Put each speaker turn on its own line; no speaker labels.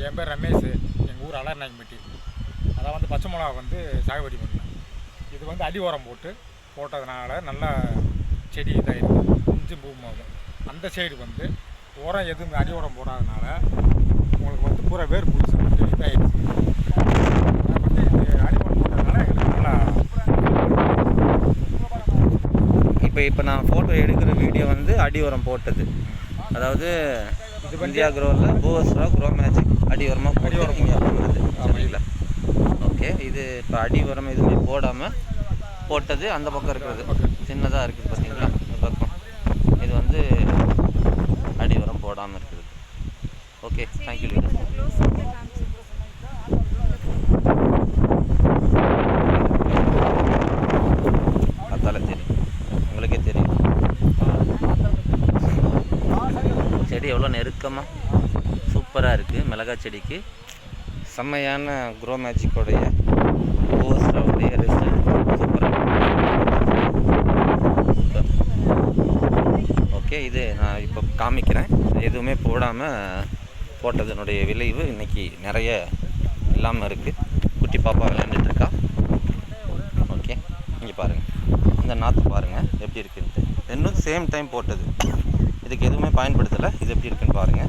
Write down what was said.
என் பேர் ரமேஷ். எங்கள் ஊர் அலர்நாயக்கம்பட்டி. அதான் வந்து பச்சை மிளகா வந்து சாகுபடி பண்ணேன். இது வந்து அடி உரம் போட்டதுனால நல்லா செடி இதாகிருக்கு, இஞ்சி பூமாகும். அந்த சைடு வந்து உரம் எதுவும் அடி உரம் போடாதனால உங்களுக்கு வந்து பூரா வேர் பிடிச்சி வந்து இதாகிடுச்சு. அடி உரம் போட்டதுனால எங்களுக்கு நல்லா.
இப்போ நான் ஃபோட்டோ எடுக்கிற வீடியோ வந்து அடி உரம் போட்டது, அதாவது இது இந்தியா க்ரோவில் பூவஸ்ரா க்ரோ மேஜிக் அடி உரமாக
அடி உரம்
நீங்கள் பண்ணுறது சரிங்களா? ஓகே. இது இப்போ அடி உரம் எதுவுமே போடாமல் போட்டது அந்த பக்கம் இருக்கிறது சின்னதாக இருக்குது பார்த்தீங்களா? இந்த பக்கம் இது வந்து அடி உரம் போடாமல் இருக்குது. Okay, thank you leader. பார்த்தாலே தெரியும், உங்களுக்கே தெரியும் செடி எவ்வளோ நெருக்கமாக சூப்பராக இருக்குது. மிளகாய் செடிக்கு செம்மையான க்ரோ மேஜிக்கோடைய பூவஸ்ராவுடைய ரிசல்ட் சூப்பராக. ஓகே, இது நான் இப்போ காமிக்கிறேன். எதுவுமே போடாமல் போட்டதனுடைய விளைவு இன்றைக்கி நிறைய இல்லாமல் இருக்குது. குட்டி பாப்பா விளையாண்டுட்டுருக்கா. ஓகே, இங்கே பாருங்கள், இந்த நாற்று பாருங்கள் எப்படி இருக்குன்ட்டு. இன்னும் சேம் டைம் போட்டது, இதுக்கு எதுவுமே பயன்படுத்தலை. இது எப்படி இருக்குன்னு பாருங்கள்.